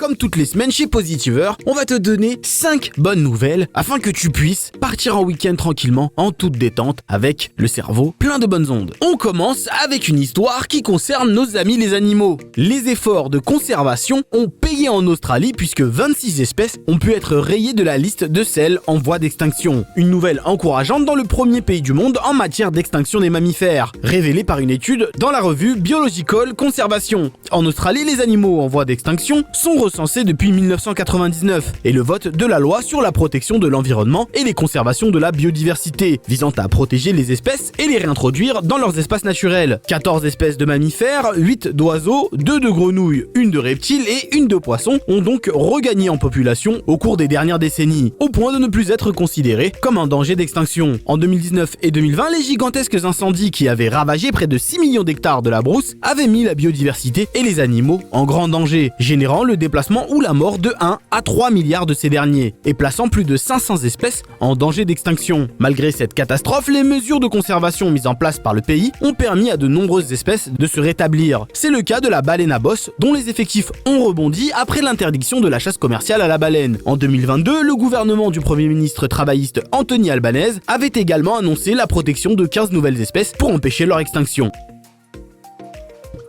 comme toutes les semaines chez Positiver, on va te donner 5 bonnes nouvelles afin que tu puisses partir en week-end tranquillement, en toute détente, avec le cerveau plein de bonnes ondes. On commence avec une histoire qui concerne nos amis les animaux. Les efforts de conservation ont payé en Australie puisque 26 espèces ont pu être rayées de la liste de celles en voie d'extinction. Une nouvelle encourageante dans le premier pays du monde en matière d'extinction des mammifères, révélée par une étude dans la revue Biological Conservation. En Australie, les animaux en voie d'extinction sont recensés depuis 1999 et le vote de la loi sur la protection de l'environnement et les conservations de la biodiversité, visant à protéger les espèces et les réintroduire dans leurs espaces naturels. 14 espèces de mammifères, 8 d'oiseaux, 2 de grenouilles, 1 de reptiles et 1 de poissons ont donc regagné en population au cours des dernières décennies, au point de ne plus être considérés comme un danger d'extinction. En 2019 et 2020, les gigantesques incendies qui avaient ravagé près de 6 millions d'hectares de la brousse avaient mis la biodiversité et les animaux en grand danger, générant le déplacement ou la mort de 1 à 3 milliards de ces derniers, et plaçant plus de 500 espèces en danger d'extinction. Malgré cette catastrophe, les mesures de conservation mises en place par le pays ont permis à de nombreuses espèces de se rétablir. C'est le cas de la baleine à bosse, dont les effectifs ont rebondi après l'interdiction de la chasse commerciale à la baleine. En 2022, le gouvernement du Premier ministre travailliste Anthony Albanese avait également annoncé la protection de 15 nouvelles espèces pour empêcher leur extinction.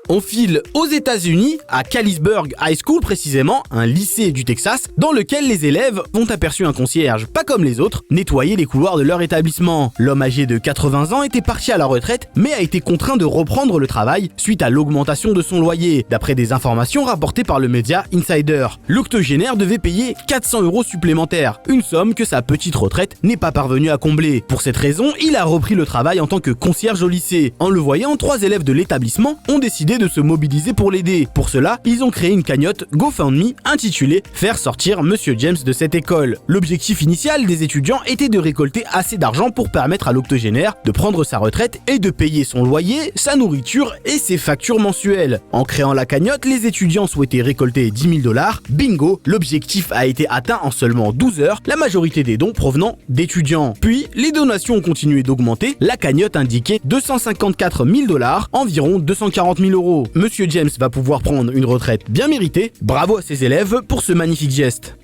On file aux États-Unis, à Kalispberg High School précisément, un lycée du Texas, dans lequel les élèves ont aperçu un concierge, pas comme les autres, nettoyer les couloirs de leur établissement. L'homme âgé de 80 ans était parti à la retraite, mais a été contraint de reprendre le travail suite à l'augmentation de son loyer, d'après des informations rapportées par le média Insider. L'octogénaire devait payer 400 € supplémentaires, une somme que sa petite retraite n'est pas parvenue à combler. Pour cette raison, il a repris le travail en tant que concierge au lycée. En le voyant, 3 élèves de l'établissement ont décidé de se mobiliser pour l'aider. Pour cela, ils ont créé une cagnotte GoFundMe intitulée « Faire sortir Monsieur James de cette école ». L'objectif initial des étudiants était de récolter assez d'argent pour permettre à l'octogénaire de prendre sa retraite et de payer son loyer, sa nourriture et ses factures mensuelles. En créant la cagnotte, les étudiants souhaitaient récolter 10 000 $. Bingo, l'objectif a été atteint en seulement 12 heures, la majorité des dons provenant d'étudiants. Puis, les donations ont continué d'augmenter, la cagnotte indiquait 254 000 $, environ 240 000 €. Monsieur James va pouvoir prendre une retraite bien méritée. Bravo à ses élèves pour ce magnifique geste.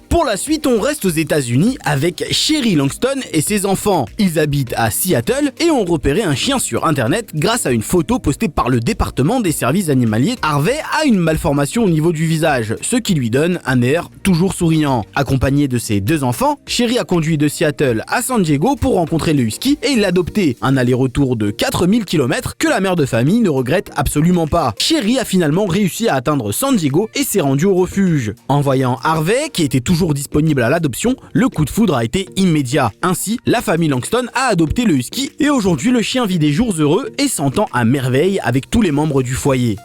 Pour la suite, on reste aux États-Unis avec Sherry Langston et ses enfants. Ils habitent à Seattle et ont repéré un chien sur internet grâce à une photo postée par le département des services animaliers. Harvey a une malformation au niveau du visage, ce qui lui donne un air toujours souriant. Accompagné de ses 2 enfants, Sherry a conduit de Seattle à San Diego pour rencontrer le husky et l'adopter. Un aller-retour de 4000 km que la mère de famille ne regrette absolument pas. Sherry a finalement réussi à atteindre San Diego et s'est rendue au refuge. En voyant Harvey, qui était toujours disponible à l'adoption, le coup de foudre a été immédiat. Ainsi, la famille Langston a adopté le husky et aujourd'hui le chien vit des jours heureux et s'entend à merveille avec tous les membres du foyer.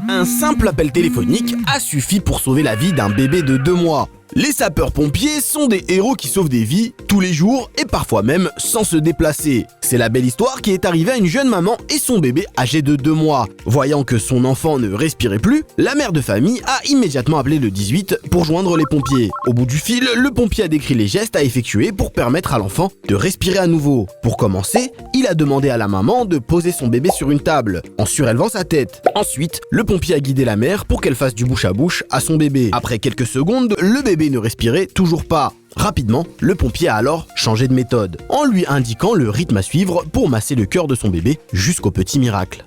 Un simple appel téléphonique a suffi pour sauver la vie d'un bébé de 2 mois. Les sapeurs-pompiers sont des héros qui sauvent des vies tous les jours et parfois même sans se déplacer. C'est la belle histoire qui est arrivée à une jeune maman et son bébé âgé de 2 mois. Voyant que son enfant ne respirait plus, la mère de famille a immédiatement appelé le 18 pour joindre les pompiers. Au bout du fil, le pompier a décrit les gestes à effectuer pour permettre à l'enfant de respirer à nouveau. Pour commencer, il a demandé à la maman de poser son bébé sur une table, en surélevant sa tête. Ensuite, le pompier a guidé la mère pour qu'elle fasse du bouche à bouche à son bébé. Après quelques secondes, le bébé ne respirait toujours pas. Rapidement, le pompier a alors changé de méthode, en lui indiquant le rythme à suivre pour masser le cœur de son bébé jusqu'au petit miracle.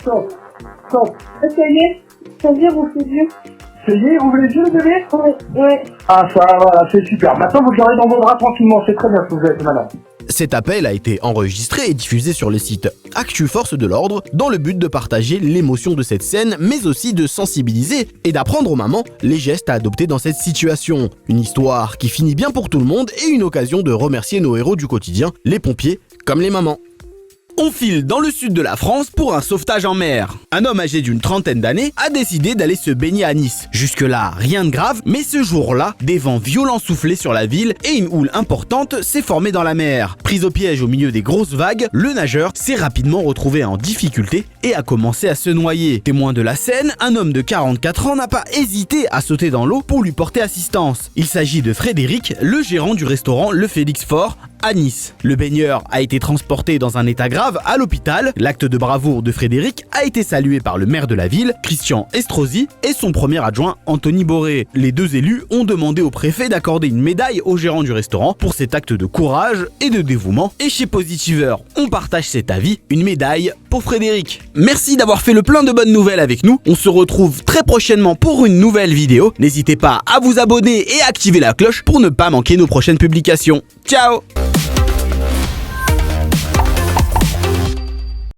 Stop. Ça y est, vous faites yeux. Ça y est, vous voulez les yeux, le bébé? Ouais. Ah, ça, voilà, c'est super. Maintenant, vous l'aurez dans vos bras tranquillement. C'est très bien ce que vous avez fait, madame. Cet appel a été enregistré et diffusé sur le site Actu Force de l'Ordre dans le but de partager l'émotion de cette scène, mais aussi de sensibiliser et d'apprendre aux mamans les gestes à adopter dans cette situation. Une histoire qui finit bien pour tout le monde et une occasion de remercier nos héros du quotidien, les pompiers comme les mamans. On file dans le sud de la France pour un sauvetage en mer. Un homme âgé d'une trentaine d'années a décidé d'aller se baigner à Nice. Jusque-là, rien de grave, mais ce jour-là, des vents violents soufflaient sur la ville et une houle importante s'est formée dans la mer. Pris au piège au milieu des grosses vagues, le nageur s'est rapidement retrouvé en difficulté et a commencé à se noyer. Témoin de la scène, un homme de 44 ans n'a pas hésité à sauter dans l'eau pour lui porter assistance. Il s'agit de Frédéric, le gérant du restaurant Le Félix Fort à Nice. Le baigneur a été transporté dans un état grave à l'hôpital. L'acte de bravoure de Frédéric a été salué par le maire de la ville, Christian Estrosi, et son premier adjoint, Anthony Boré. Les deux élus ont demandé au préfet d'accorder une médaille au gérant du restaurant pour cet acte de courage et de dévouement. Et chez Positiveur, on partage cet avis, une médaille pour Frédéric. Merci d'avoir fait le plein de bonnes nouvelles avec nous. On se retrouve très prochainement pour une nouvelle vidéo. N'hésitez pas à vous abonner et à activer la cloche pour ne pas manquer nos prochaines publications. Ciao!